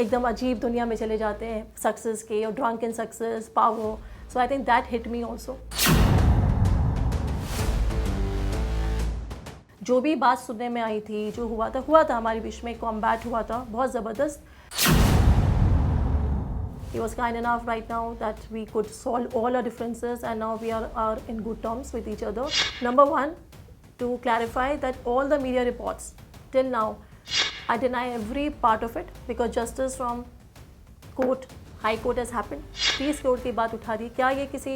एकदम अजीब दुनिया में चले जाते हैं सक्सेस के, और drunk in success, power. So I think that hit me also. जो भी बात सुनने में आई थी, जो हुआ था हमारे बीच में, कॉम्बैट हुआ था बहुत ज़बरदस्त. He was kind enough right now that we could solve all our differences, and now we are in good terms with each other. Number one, to clarify that all the media reports till now, I deny every part of it because justice from court, high court has happened. 30 crore की बात उठा दी. क्या ये किसी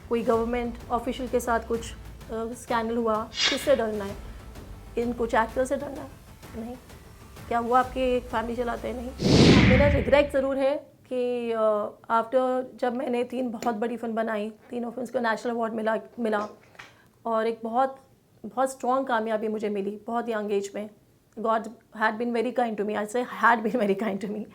कोई government official के साथ कुछ स्कैंडल हुआ? किससे डरना है? इन कुछ एक्टर से डरना है? नहीं. क्या हुआ आपके फैमिली चलाते हैं? नहीं. मेरा रिग्रेट ज़रूर है कि आफ्टर जब मैंने 3 बहुत बड़ी फिल्म बनाई, तीनों फिल्म्स को नेशनल अवार्ड मिला और एक बहुत बहुत स्ट्रॉन्ग कामयाबी मुझे मिली बहुत यंग एज में. God had been very kind to me. I say had been very kind to me.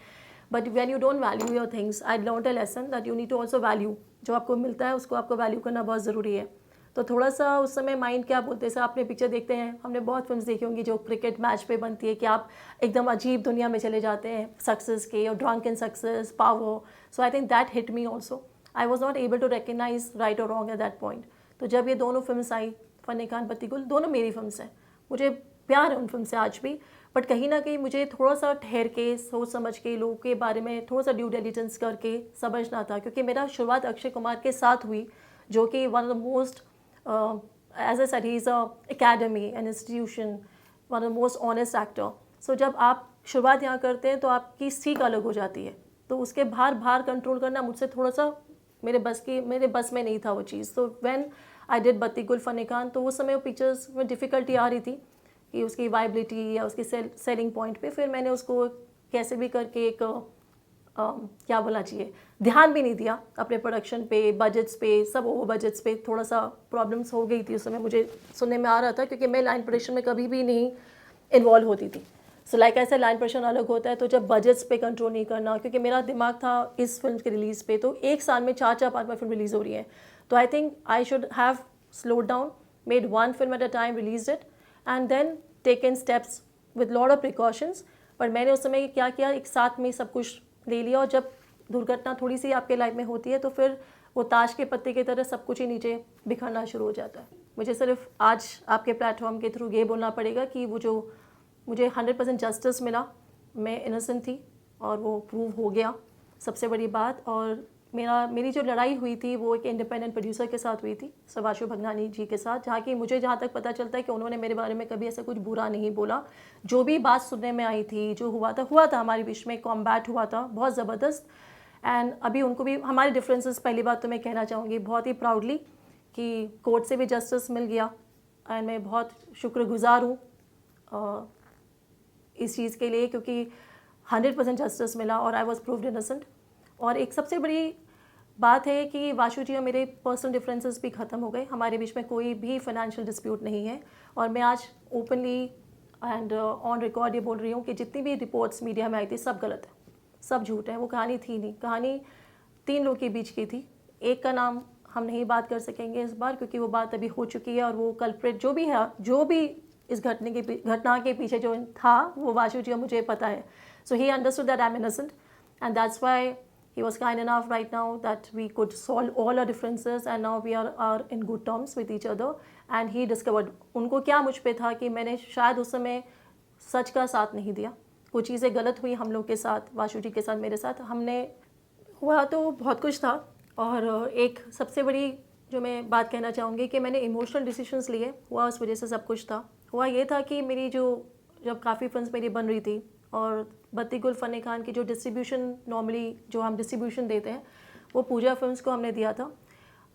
But when you don't value your things, I learned a lesson that you need to also value. जो आपको मिलता है उसको आपको value करना बहुत ज़रूरी है. तो थोड़ा सा उस समय माइंड क्या बोलते हैं, आपने पिक्चर देखते हैं, हमने बहुत फिल्म्स देखी होंगी जो क्रिकेट मैच पे बनती है कि आप एकदम अजीब दुनिया में चले जाते हैं सक्सेस के, और drunk in success, power. So I think that hit me also. I was not able to recognize right और रॉन्ग एट दैट पॉइंट. तो जब ये दोनों फिल्म्स आई, फनी खान, पति गुल, दोनों मेरी फिल्म्स हैं. मुझे प्यार है उन फिल्म से आज भी. बट कहीं ना कहीं मुझे थोड़ा सा ठहर के, सोच समझ के, लोगों के बारे में थोड़ा सा ड्यू डिलिजेंस करके समझना था. क्योंकि मेरा शुरुआत अक्षय कुमार के साथ हुई, जो कि one of the most, as I said, he's a academy, an institution, one of the most honest actor. So जब आप शुरुआत यहाँ करते हैं तो आपकी सीख अलग हो जाती है. तो उसके बाहर कंट्रोल करना मुझसे थोड़ा सा मेरे बस में नहीं था वो चीज़. तो व्हेन आई डिड बत्ती गुल, फनी खान, तो उस समय वो पिक्चर्स में डिफ़िकल्टी आ रही थी कि उसकी वाइबिलिटी या उसकी सेलिंग पॉइंट पे. फिर मैंने उसको कैसे भी करके एक क्या बोलना चाहिए, ध्यान भी नहीं दिया अपने प्रोडक्शन पे, बजट्स पे, सब ओवर बजट्स पे. थोड़ा सा प्रॉब्लम्स हो गई थी उस समय, मुझे सुनने में आ रहा था, क्योंकि मैं लाइन प्रोडक्शन में कभी भी नहीं इन्वॉल्व होती थी. सो लाइक ऐसा लाइन प्रोडक्शन अलग होता है. तो जब बजट्स पे कंट्रोल नहीं करना, क्योंकि मेरा दिमाग था इस फिल्म के रिलीज़ पे, तो एक साल में 4-5 फिल्म रिलीज़ हो रही हैं. तो I think I should have slowed down, made one film at a time, release it, and then taken steps with lot of precautions. पर मैंने उस समय क्या किया, एक साथ में सब कुछ ले लिया. और जब दुर्घटना थोड़ी सी आपके लाइफ में होती है तो फिर वो ताश के पत्ते की तरह सब कुछ ही नीचे बिखरना शुरू हो जाता है. मुझे सिर्फ आज आपके प्लेटफॉर्म के थ्रू ये बोलना पड़ेगा कि वो जो मुझे 100% जस्टिस मिला, मैं इनोसेंट थी और वो प्रूव हो गया, सबसे बड़ी बात. और मेरी जो लड़ाई हुई थी वो एक इंडिपेंडेंट प्रोड्यूसर के साथ हुई थी, सुभाष भगनानी जी के साथ, जहाँ तक पता चलता है कि उन्होंने मेरे बारे में कभी ऐसा कुछ बुरा नहीं बोला. जो भी बात सुनने में आई थी, जो हुआ था हमारे बीच में, कॉम्बैट हुआ था बहुत ज़बरदस्त. एंड अभी उनको भी हमारे डिफरेंसेस, पहली बात तो मैं कहना चाहूँगी बहुत ही प्राउडली कि कोर्ट से भी जस्टिस मिल गया. एंड मैं बहुत शुक्रगुजार हूँ इस चीज़ के लिए, क्योंकि 100% जस्टिस मिला और आई वॉज प्रूव्ड इनोसेंट. और एक सबसे बड़ी बात है कि वाशु जी और मेरे पर्सनल डिफरेंसेस भी ख़त्म हो गए. हमारे बीच में कोई भी फाइनेंशियल डिस्प्यूट नहीं है. और मैं आज ओपनली एंड ऑन रिकॉर्ड ये बोल रही हूँ कि जितनी भी रिपोर्ट्स मीडिया में आई थी सब गलत है, सब झूठ है. वो कहानी थी नहीं. कहानी 3 लोगों के बीच की थी. एक का नाम हम नहीं बात कर सकेंगे इस बार, क्योंकि वो बात अभी हो चुकी है. और वो कल्प्रिट जो भी है, जो भी इस घटना के पीछे जो था, वो वाशु जी और मुझे पता है. So he understood that I am innocent, and that's why he was kind enough right now that we could solve all our differences, and now we are in good terms with each other. And he discovered, उनको क्या मुझ पे था कि मैंने शायद उस समय सच का साथ नहीं दिया. कुछ चीज़ें गलत हुई हम लोग के साथ, वाशु जी के साथ, मेरे साथ. हमने हुआ तो बहुत कुछ था. और एक सबसे बड़ी जो मैं बात कहना चाहूँगी कि मैंने इमोशनल डिसीजंस लिए, हुआ उस वजह से सब कुछ था. हुआ ये था कि मेरी जब काफ़ी फिल्म्स मेरी बन रही थी, और बत्ती गुल, फनी खान की जो डिस्ट्रीब्यूशन, नॉर्मली जो हम डिस्ट्रीब्यूशन देते हैं, वो पूजा फिल्म्स को हमने दिया था.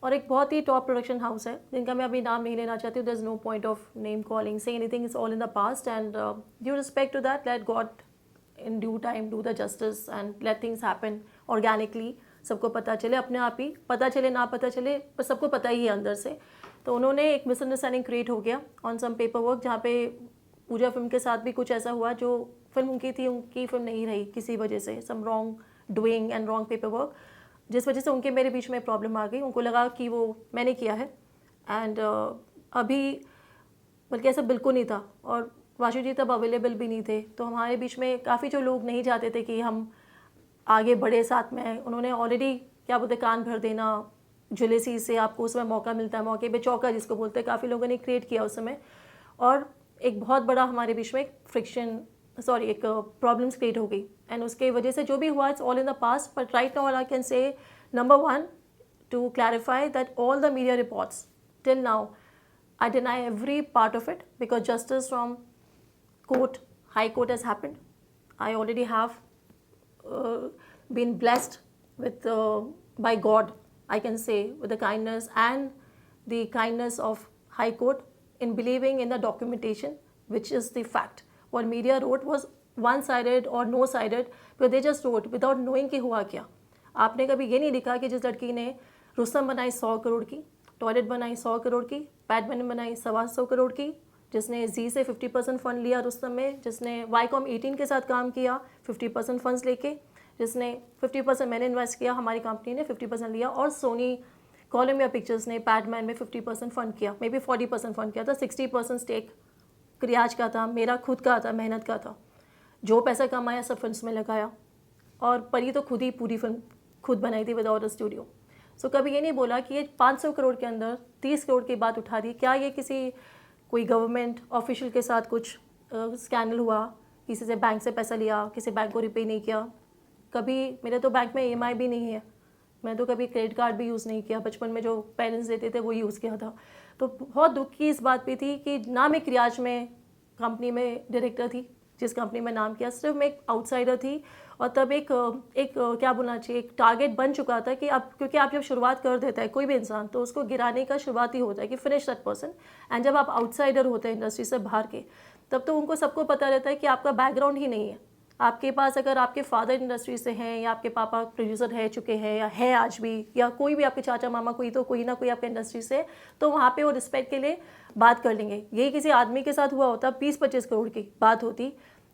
और एक बहुत ही टॉप प्रोडक्शन हाउस है जिनका मैं अभी नाम नहीं लेना चाहती हूँ. There is no point of name calling, say anything, is all in the past. And due respect to that, let God in due time do the justice and let things happen organically. सबको पता चले, अपने आप ही पता चले, ना पता चले, पर सबको पता ही है अंदर से. तो उन्होंने एक मिसअंडरस्टैंडिंग क्रिएट हो गया ऑन सम पेपर वर्क, जहाँ पे पूजा फिल्म के साथ भी कुछ ऐसा हुआ. जो फिल्म उनकी थी, उनकी फिल्म नहीं रही किसी वजह से, some wrong doing and wrong paper work, जिस वजह से उनके मेरे बीच में प्रॉब्लम आ गई. उनको लगा कि वो मैंने किया है. एंड अभी बल्कि ऐसा बिल्कुल नहीं था. और वाशु जी तब अवेलेबल भी नहीं थे. तो हमारे बीच में काफ़ी जो लोग नहीं चाहते थे कि हम आगे बढ़े साथ में। उन्होंने ऑलरेडी क्या बोलते कान भर देना, जुलेसी से आपको उसमें मौका मिलता है, मौके पे चौका जिसको बोलते हैं, काफ़ी लोगों ने क्रिएट किया उस समय। और एक बहुत बड़ा हमारे बीच में एक प्रॉब्लम्स क्रिएट हो गई, एंड उसके वजह से जो भी हुआ it's all in the past. But right now I can say number 1 to clarify that all the media reports till now, I deny every part of it because justice from court, high court has happened. I already have been blessed with by God, I can say, with the kindness and the kindness of high court in believing in the documentation, which is the fact. What media wrote was one sided or no sided, but they just wrote without knowing कि हुआ क्या। आपने कभी ये नहीं लिखा कि जिस लड़की ने रुस्तम बनाई 100 करोड़ की, टॉयलेट बनाई 100 करोड़ की, बैडमिंटन बनाई 125 करोड़ की, जिसने जी से 50% फंड लिया रुस्तम में, जिसने वाईकॉम 18 के साथ काम किया 50% फंड्स लेके, जिसने 50% मैंने इन्वेस्ट किया, हमारी कंपनी ने 50% लिया, और सोनी कोलम्बिया पिक्चर्स ने पैडमैन में 50% फंड किया, मे बी 40% फंड किया था, 60% स्टेक क्रियाज का था, मेरा खुद का था, मेहनत का था। जो पैसा कमाया सब फिल्म्स में लगाया, और परी तो खुद ही पूरी फिल्म खुद बनाई थी विदाउट अ स्टूडियो। सो कभी ये नहीं बोला कि ये 500 करोड़ के अंदर 30 करोड़ की बात उठा दी। क्या ये किसी कोई गवर्नमेंट ऑफिशियल के साथ कुछ स्कैंडल हुआ, किसी से बैंक से पैसा लिया, किसी बैंक को रिपे नहीं किया? कभी मेरे तो बैंक में EMI भी नहीं है, मैं तो कभी क्रेडिट कार्ड भी यूज़ नहीं किया, बचपन में जो पेरेंट्स देते थे वो यूज़ किया था। तो बहुत दुख की इस बात पे थी कि ना मैं क्रियाज में कंपनी में डायरेक्टर थी, जिस कंपनी में नाम किया, सिर्फ मैं एक आउटसाइडर थी। और तब एक क्या बोलना चाहिए, एक टारगेट बन चुका था कि अब क्योंकि आप जब शुरुआत कर देता है कोई भी इंसान, तो उसको गिराने का शुरुआत ही होता है कि फिनिश दैट पर्सन। एंड जब आप आउटसाइडर होते हैं इंडस्ट्री से बाहर के, तब तो उनको सबको पता रहता है कि आपका बैकग्राउंड ही नहीं है। आपके पास अगर आपके फादर इंडस्ट्री से हैं, या आपके पापा प्रोड्यूसर रह चुके हैं, या है आज भी, या कोई भी आपके चाचा मामा कोई ना कोई आपके इंडस्ट्री से, तो वहाँ पे वो रिस्पेक्ट के लिए बात कर लेंगे। यही किसी आदमी के साथ हुआ होता, 20-25 करोड़ की बात होती,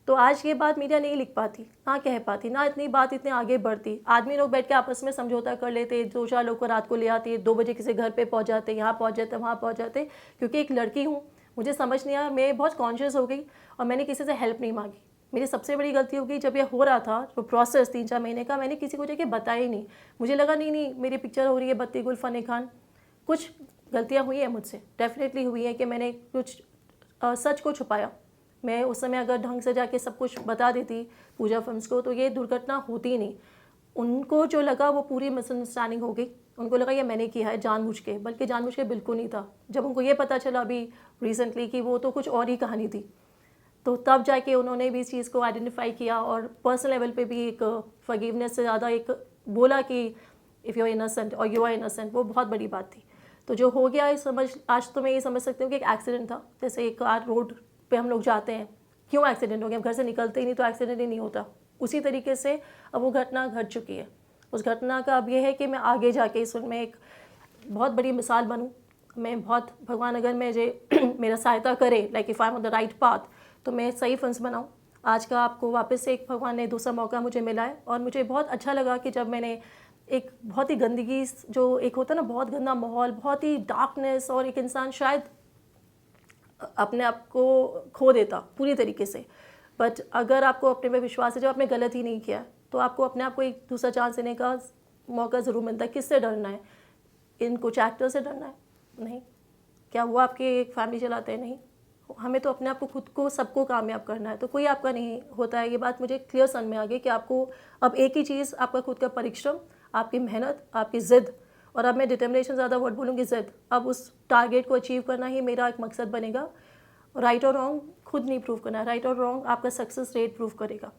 तो आज ये बात मीडिया नहीं लिख पाती, ना कह पाती, ना इतनी बात इतने आगे बढ़ती। आदमी लोग बैठ के आपस में समझौता कर लेते, 2-4 लोग को रात को ले आते, 2 बजे किसी घर पे पहुंच जाते, यहाँ पहुंच जाते, वहाँ पहुंच जाते। क्योंकि एक लड़की हूँ, मुझे समझ नहीं आया, मैं बहुत कॉन्शियस हो गई और मैंने किसी से हेल्प नहीं मांगी। मेरी सबसे बड़ी गलती हो गई, जब ये हो रहा था जो प्रोसेस 3-4 महीने का, मैंने किसी को जाके बताया ही नहीं। मुझे लगा नहीं मेरी पिक्चर हो रही है बत्ती गुल फन खान। कुछ गलतियाँ हुई हैं मुझसे, डेफिनेटली हुई है कि मैंने कुछ सच को छुपाया। मैं उस समय अगर ढंग से जाके सब कुछ बता देती पूजा फिल्म्स को, तो ये दुर्घटना होती नहीं। उनको जो लगा वो पूरी मिसअंडरस्टैंडिंग हो गई, उनको लगा ये मैंने किया है जानबूझ के, बल्कि जानबूझ के बिल्कुल नहीं था। जब उनको ये पता चला अभी रिसेंटली कि वो तो कुछ और ही कहानी थी, तो तब जाके उन्होंने भी इस चीज़ को आइडेंटिफाई किया, और पर्सनल लेवल पे भी एक फॉरगिवनेस से ज़्यादा एक बोला कि इफ़ यू आर इनोसेंट और यू आर इनोसेंट, वो बहुत बड़ी बात थी। तो जो हो गया आज तो मैं ये समझ सकती हूँ कि एक एक्सीडेंट था। जैसे एक कार रोड पे हम लोग जाते हैं, क्यों एक्सीडेंट हो गया, हम घर से निकलते ही नहीं तो एक्सीडेंट ही नहीं होता। उसी तरीके से अब वो घटना घट चुकी है। उस घटना का अब ये है कि मैं आगे जाके इस फिल्म में एक बहुत बड़ी मिसाल बनूं। मैं बहुत भगवान अगर मुझे मेरा सहायता करे, like if I am on the right path, तो मैं सही फिल्म्स बनाऊं। आज का आपको वापस से एक भगवान ने दूसरा मौका मुझे मिला है, और मुझे बहुत अच्छा लगा कि जब मैंने एक बहुत ही गंदगी, जो एक होता है ना बहुत गंदा माहौल, बहुत ही डार्कनेस, और एक इंसान शायद अपने आप को खो देता पूरी तरीके से। बट अगर आपको अपने पे विश्वास है, जब आपने गलत ही नहीं किया, तो आपको अपने आप को एक दूसरा चांस देने का मौका ज़रूर मिलता है। किससे डरना है? इन कुछ एक्टर से डरना है? नहीं। क्या वो आपके एक फैमिली चलाते हैं? नहीं। हमें तो अपने आप को, खुद को, सबको कामयाब करना है, तो कोई आपका नहीं होता है। ये बात मुझे क्लियर समझ में आ गई कि आपको अब एक ही चीज़, आपका खुद का परिश्रम, आपकी मेहनत, आपकी ज़िद, और अब मैं डिटर्मिनेशन ज़्यादा वर्ड बोलूँगी, ज़िद। अब उस टारगेट को अचीव करना ही मेरा एक मकसद बनेगा। राइट और रॉन्ग खुद नहीं प्रूव करना है, राइट और रॉन्ग आपका सक्सेस रेट प्रूव करेगा।